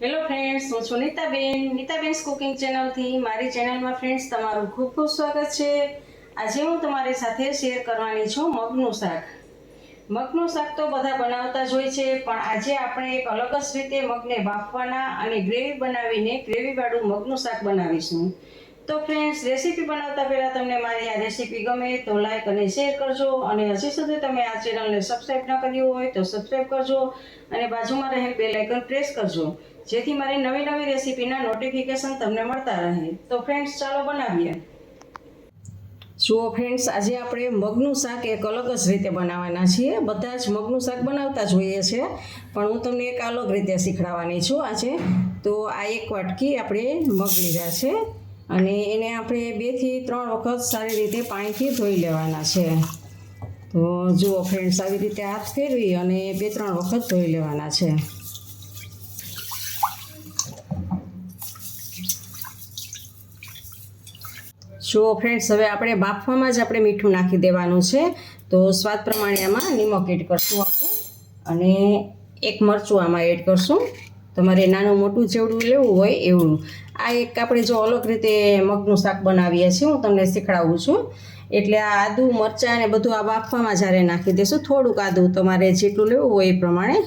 Hello friends, હું છું Nitaben cooking ચેનલથી. મારી ચેનલમાં ફ્રેન્ડ્સ તમારું ખૂબ ખૂબ સ્વાગત છે. આજે હું તમારી સાથે શેર કરવાની છું મગનું શાક. મગનું શાક તો બધા બનાવતા જ હોય છે, પણ આજે આપણે એક અલગ જ રીતે મગને બાફવાના અને ગ્રેવી બનાવીને ગ્રેવીવાળું મગનું શાક બનાવીશું. તો ફ્રેન્ડ્સ, રેસીપી બનાવતા પહેલાં તમને મારી આ રેસીપી ગમે તો લાઈક અને શેર કરજો, અને હજી સુધી તમે આ ચેનલને સબસ્ક્રાઈબ ન કર્યું હોય તો સબસ્ક્રાઈબ કરજો અને બાજુમાં રહેલ બેલ આઇકન પ્રેસ કરજો, જેથી મારી નવી નવી રેસીપીના નોટિફિકેશન તમને મળતા રહે. તો ફ્રેન્ડ્સ, ચાલો બનાવીએ. જુઓ ફ્રેન્ડ્સ, આજે આપણે મગનું શાક એક અલગ જ રીતે બનાવવાના છીએ. બધા જ મગનું શાક બનાવતા જ હોઈએ છે, પણ હું તમને એક અલગ રીતે શીખવાડવાની છું આજે. તો આ એક વાટકી આપણે મગ લીધા છે, અને એને આપણે 2 થી 3 વખત સારી રીતે પાણીથી ધોઈ લેવાના છે. તો જુઓ ફ્રેન્ડ્સ, આવી રીતે હાથ ફેરવી અને 2-3 વખત ધોઈ લેવાના છે. જુઓ ફ્રેન્ડ્સ, હવે આપણે બાફવામાં જ આપણે મીઠું નાખી દેવાનું છે. તો સ્વાદ પ્રમાણે આમાં નિમક એડ કરશું આપણે, અને 1 મરચું આમાં એડ કરશું. તમારે નાનું મોટું જેવડું લેવું હોય એવું. આ એક આપણે જો અલગ રીતે મગનું શાક બનાવીએ છીએ, હું તમને શીખવાડું છું. એટલે આ આદું મરચાં અને બધું આ બાફવામાં જ્યારે નાખી દઈશું. થોડુંક આદું તમારે જેટલું લેવું હોય એ પ્રમાણે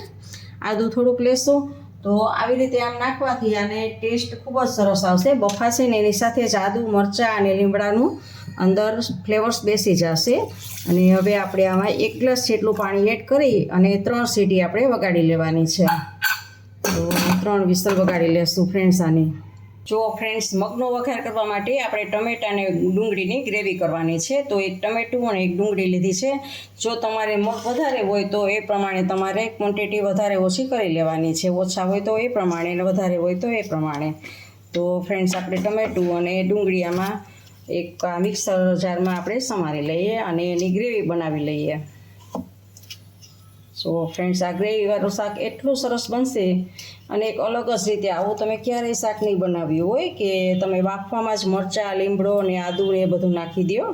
આદું થોડુંક લેશું. તો આવી રીતે આમ નાખવાથી આને ટેસ્ટ ખૂબ જ સરસ આવશે. બફાશે ને એની સાથે જ આદું મરચાં અને લીમડાનું અંદર ફ્લેવર્સ બેસી જશે. અને હવે આપણે આમાં 1 ગ્લાસ જેટલું પાણી એડ કરી અને 3 સીટી આપણે વગાડી લેવાની છે. તો 3 વિસલ વગાડી લેશું ફ્રેન્ડ્સ આની. જો ફ્રેન્ડ્સ, મગનો વઘાર કરવા માટે આપણે ટમેટાં અને ડુંગળીની ગ્રેવી કરવાની છે. તો 1 ટમેટું અને 1 ડુંગળી લીધી છે. જો તમારે મગ વધારે હોય તો એ પ્રમાણે તમારે ક્વોન્ટિટી વધારે ઓછી કરી લેવાની છે. ઓછા હોય તો એ પ્રમાણે, અને વધારે હોય તો એ પ્રમાણે. તો ફ્રેન્ડ્સ, આપણે ટમેટું અને ડુંગળી આમાં એક મિક્સર જારમાં આપણે સમારી લઈએ અને એની ગ્રેવી બનાવી લઈએ. સો ફ્રેન્ડ્સ, આ ગ્રેવીવાળું શાક એટલું સરસ બનશે, અને એક અલગ જ રીતે. આવું તમે ક્યારેય શાક નહીં બનાવ્યું હોય કે તમે બાફવામાં જ મરચાં, લીમડો અને આદુ ને એ બધું નાખી દો.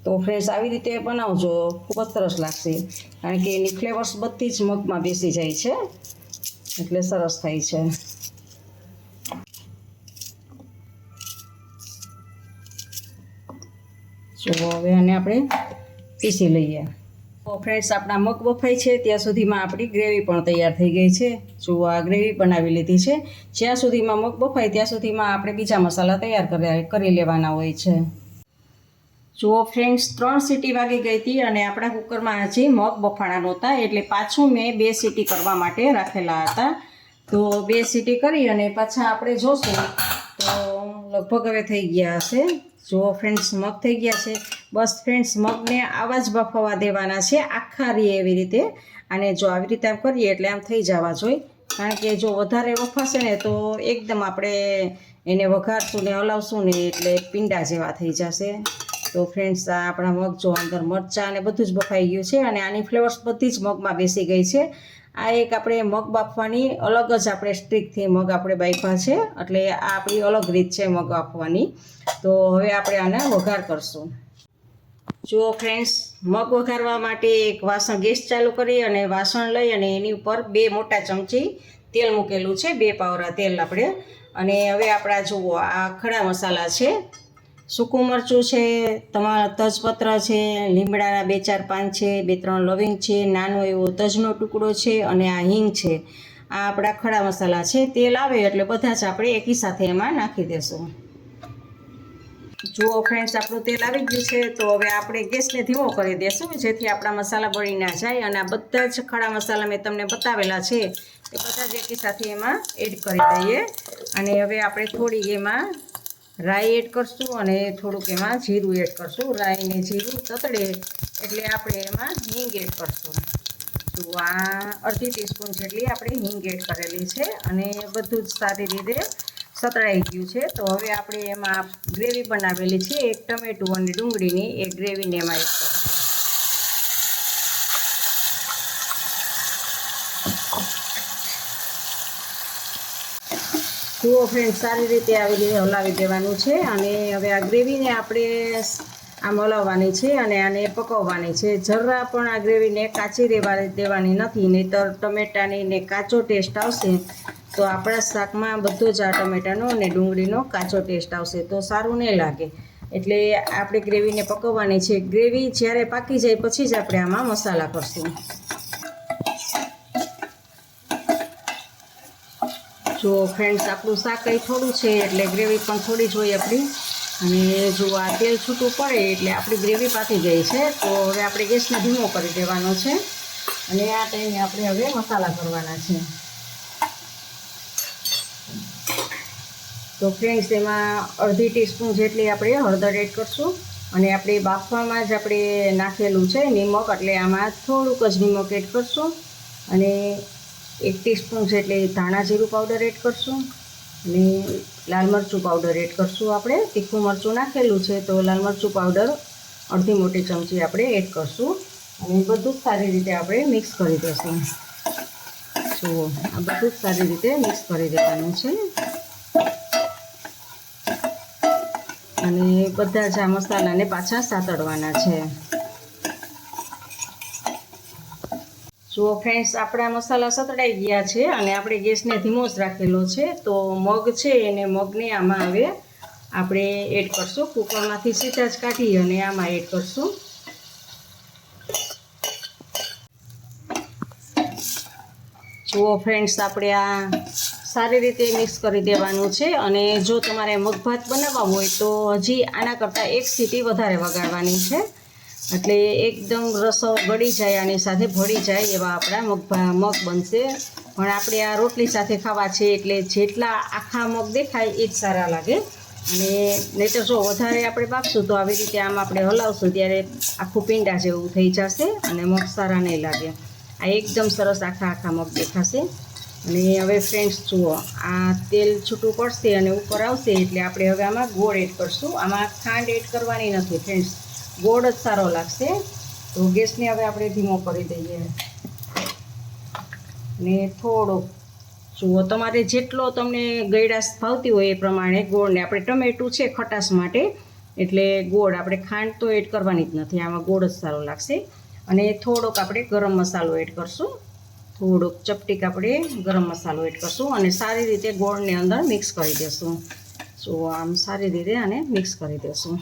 તો ફ્રેન્ડ્સ, આવી રીતે બનાવજો, ખૂબ જ સરસ લાગશે. કારણ કે એની ફ્લેવર્સ બધી જ મગમાં બેસી જાય છે, એટલે સરસ થાય છે. તો હવે આને આપણે પીસી લઈએ. તો ફ્રેન્ડ્સ, આપણા મગ બફાય છે ત્યાં સુધીમાં આપણી ગ્રેવી પણ તૈયાર થઈ ગઈ છે. જો આ ગ્રેવી બનાવી લીધી છે. જ્યાં સુધીમાં મગ બફાય ત્યાં સુધીમાં આપણે બીજા મસાલા તૈયાર કરી લેવાના હોય છે. જુઓ ફ્રેન્ડ્સ, 3 સીટી વાગી ગઈ હતી અને આપણા કુકરમાં હજી મગ બફાણા નહોતા, એટલે પાછું મેં 2 સીટી કરવા માટે રાખેલા હતા. તો 2 સીટી કરી અને પાછા આપણે જોશું તો લગભગ હવે થઈ ગયા હશે. જુઓ ફ્રેન્ડ્સ, મગ થઈ ગયા છે. બસ ફ્રેન્ડ્સ, મગને આવા જ બફાવા દેવાના છે, આખા રીએ એવી રીતે. અને જો આવી રીતે આમ કરીએ એટલે આમ થઈ જવા જોઈએ. કારણ કે જો વધારે બફાશે ને તો એકદમ આપણે એને વઘારશું ને હલાવશું ને એટલે પીંડા જેવા થઈ જશે. તો ફ્રેન્ડ્સ, આ આપણા મગ જો અંદર મરચાં અને બધું જ બફાઈ ગયું છે, અને આની ફ્લેવર્સ બધી જ મગમાં બેસી ગઈ છે. આ એક આપણે મગ બાફવાની અલગ જ આપણે સ્ટ્રીકથી મગ આપણે બાફ્યા છે, એટલે આ આપણી અલગ રીત છે મગ બાફવાની. તો હવે આપણે આને વઘાર કરશું. જુઓ ફ્રેન્ડ્સ, મગ વઘારવા માટે એક વાસણ ગેસ ચાલુ કરી અને વાસણ લઈ અને એની ઉપર 2 મોટા ચમચી તેલ મૂકેલું છે, 2 પાવરા તેલ આપણે. અને હવે આપણા જુઓ આ ખડા મસાલા છે. સૂકું મરચું છે, તમારા તજપત્ર છે, લીમડાના 2-4 પાન છે, 2-3 લવિંગ છે, નાનો એવો તજનો ટુકડો છે, અને આ હિંગ છે. આ આપણા ખડા મસાલા છે. તેલ આવે એટલે બધા જ આપણે એકી સાથે એમાં નાખી દેશું. જુઓ ફ્રેન્ડ્સ, આપણું તેલ આવી ગયું છે. તો હવે આપણે ગેસને ધીમો કરી દેશું, જેથી આપણા મસાલા બળી ના જાય. અને આ બધા જ ખડા મસાલા મેં તમને બતાવેલા છે એ બધા જ એકી સાથે એમાં એડ કરી દઈએ. અને હવે આપણે થોડી એમાં રાઈ એડ કરશું અને થોડુંક એમાં જીરું એડ કરશું. રાઈ ને જીરું તતડે એટલે આપણે એમાં હિંગ એડ કરશું. તો આ અડધી ટીસ્પૂન જેટલી આપણે હિંગ એડ કરેલી છે, અને બધું જ સારી રીતે સતળાઈ ગયું છે. તો હવે આપણે એમાં ગ્રેવી બનાવેલી છે 1 ટમેટું અને ડુંગળીની, એ ગ્રેવીને એમાં એડ કરશું. જુઓ ફ્રેન્ડ, સારી રીતે આવી રીતે હલાવી દેવાનું છે. અને હવે આ ગ્રેવીને આપણે આમ હલાવવાની છે અને આને પકવવાની છે. જરા પણ આ ગ્રેવીને કાચી દેવાની નથી, નહીંતર ટમેટાની ને કાચો ટેસ્ટ આવશે. તો આપણા શાકમાં બધો જ આ ટમેટાનો અને ડુંગળીનો કાચો ટેસ્ટ આવશે, તો સારું નહીં લાગે. એટલે આપણે ગ્રેવીને પકવવાની છે. ગ્રેવી જ્યારે પાકી જાય પછી જ આપણે આમાં મસાલા કરશું. જો ફ્રેન્ડ્સ, આપણું શાક કંઈ થોડું છે એટલે ગ્રેવી પણ થોડી જ હોય આપણી. અને જો આ તેલ છૂટું પડે એટલે આપણી ગ્રેવી પાકી ગઈ છે. તો હવે આપણે ગેસને ધીમો કરી દેવાનો છે અને આ ટાઈમે આપણે હવે મસાલા કરવાના છે. તો ફ્રેન્ડ્સ, એમાં અડધી ટીસ્પૂન જેટલી આપણે હળદર એડ કરશું અને આપણે બાફવામાં જ આપણે નાખેલું છે નિમક, એટલે આમાં થોડુંક જ નિમક એડ કરશું અને 1 ટીસ્પૂન જેટલી ધાણા જીરું પાવડર એડ કરશું અને લાલ મરચું પાવડર એડ કરશું. આપણે તીખું મરચું નાખેલું છે તો લાલ મરચું પાવડર અડધી મોટી ચમચી આપણે એડ કરશું અને બધું જ સારી રીતે આપણે મિક્સ કરી દઈશું. જુઓ, આ બધું જ સારી રીતે મિક્સ કરી દેવાનું છે અને બધા જ આ મસાલાને પાછા સાતળવાના છે. જુઓ ફ્રેન્ડ્સ, આપણા મસાલા સતળાઈ ગયા છે અને આપણે ગેસને ધીમો જ રાખેલો છે. તો મગ છે એને મગને આમાં હવે આપણે એડ કરશું. કુકરમાંથી સીધા જ કાઢી અને આમાં એડ કરશું. જુઓ ફ્રેન્ડ્સ, આપણે આ સારી રીતે મિક્સ કરી દેવાનું છે અને જો તમારે મગભાત બનાવવા હોય તો હજી આના કરતાં 1 સીટી વધારે વગાડવાની છે, એટલે એકદમ રસો ગળી જાય, આની સાથે ભળી જાય એવા આપણા મગ બનશે. પણ આપણે આ રોટલી સાથે ખાવા છે એટલે જેટલા આખા મગ દેખાય એ જ સારા લાગે. અને નહીંતર જો વધારે આપણે બાફશું તો આવી રીતે આમ આપણે હલાવશું ત્યારે આખું પીંડા જેવું થઈ જશે અને મગ સારા નહીં લાગે. આ એકદમ સરસ આખા મગ દેખાશે. અને હવે ફ્રેન્ડ્સ જુઓ, આ તેલ છૂટું પડશે અને ઉપર આવશે એટલે આપણે હવે આમાં ગોળ એડ કરશું. આમાં ખાંડ એડ કરવાની નથી ફ્રેન્ડ્સ, ગોળ જ સારો લાગશે. તો ગેસને હવે આપણે ધીમો કરી દઈએ ને થોડોક, જુઓ તમારે જેટલો તમને ગળાશ ભાવતી હોય એ પ્રમાણે ગોળને, આપણે ટમેટું છે ખટાશ માટે એટલે ગોળ, આપણે ખાંડ તો એડ કરવાની જ નથી, આમાં ગોળ જ સારો લાગશે. અને થોડોક આપણે ગરમ મસાલો એડ કરશું, થોડોક ચપટીક આપણે ગરમ મસાલો એડ કરશું અને સારી રીતે ગોળને અંદર મિક્સ કરી દઈશું. તો આમ સારી રીતે આને મિક્સ કરી દઈશું.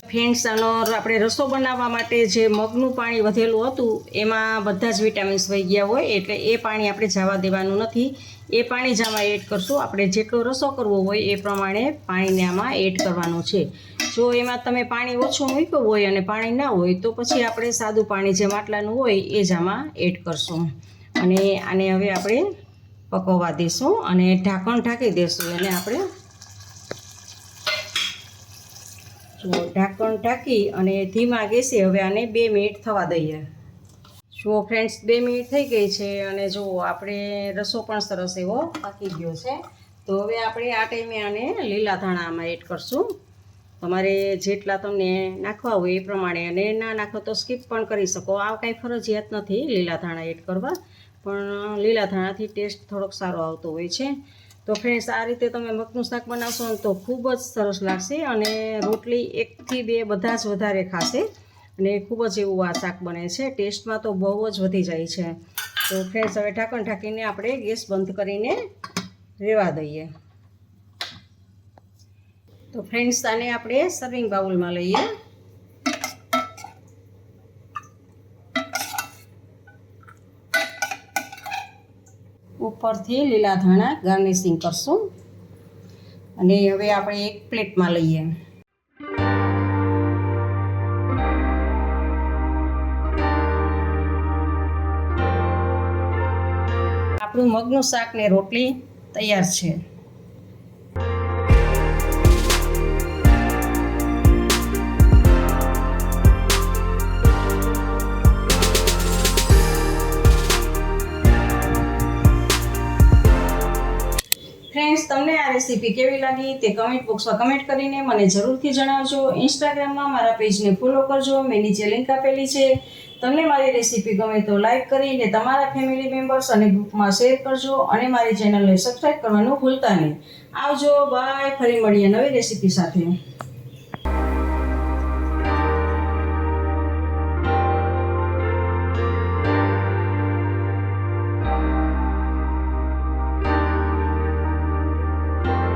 ફ્રેન્ડ્સ, આનો આપણે રસો બનાવવા માટે જે મગનું પાણી વધેલું હતું એમાં બધા જ વિટામિન્સ વહી ગયા હોય એટલે એ પાણી આપણે જવા દેવાનું નથી. એ પાણી જ આમાં એડ કરશું. આપણે જેટલો રસો કરવો હોય એ પ્રમાણે પાણીને આમાં એડ કરવાનું છે. જો એમાં તમે પાણી ઓછું મૂક્યું હોય અને પાણી ના હોય તો પછી આપણે સાદું પાણી જે માટલાનું હોય એ જ આમાં એડ કરશું અને આને હવે આપણે પકવવા દઈશું અને ઢાંકણ ઢાંકી દઈશું. અને આપણે જો ઢાંકણ ઢાંકી અને ધીમા ગેસે હવે આને 2 મિનિટ થવા દઈએ. જુઓ ફ્રેન્ડ્સ, 2 મિનિટ થઈ ગઈ છે અને જુઓ આપણે રસો પણ સરસ એવો પાકી ગયો છે. તો હવે આપણે આ ટાઈમે આને લીલા ધાણા આમાં એડ કરશું. તમારે જેટલા તમને નાખવા હોય એ પ્રમાણે, અને ના નાખો તો સ્કીપ પણ કરી શકો. આ કાંઈ ફરજિયાત નથી લીલા ધાણા એડ કરવા, પણ લીલા ધાણાથી ટેસ્ટ થોડોક સારો આવતો હોય છે. તો ફ્રેન્ડ્સ, આ રીતે તમે મગનું શાક બનાવશો ને તો ખૂબ જ સરસ લાગશે અને રોટલી 1 થી 2 બધા જ વધારે ખાશે અને ખૂબ જ એવું આ શાક બને છે. ટેસ્ટમાં તો બહુ જ વધી જાય છે. તો ફ્રેન્ડ્સ, હવે ઢાંકણ ઢાંકીને આપણે ગેસ બંધ કરીને રહેવા દઈએ. તો ફ્રેન્ડ્સ, આને આપણે સર્વિંગ બાઉલમાં લઈએ. ઉપરથી લીલા ધાણા ગાર્નિશિંગ કરશું અને હવે આપણે એક પ્લેટમાં લઈએ. આપણું મગનું શાક ને રોટલી તૈયાર છે. ફ્રેન્ડ્સ, તમને આ રેસીપી કેવી લાગી તે કમેન્ટ બોક્સમાં કમેન્ટ કરીને મને જરૂરથી જણાવજો. ઇન્સ્ટાગ્રામમાં મારા પેજને ફોલો કરજો, મેં નીચે લિંક આપેલી છે. તમને મારી રેસીપી ગમે તો લાઈક કરીને તમારા ફેમિલી મેમ્બર્સ અને ગ્રુપમાં શેર કરજો અને મારી ચેનલને સબસ્ક્રાઈબ કરવાનું ભૂલતા નહીં. આવજો, બાય. ફરી મળીએ નવી રેસીપી સાથે.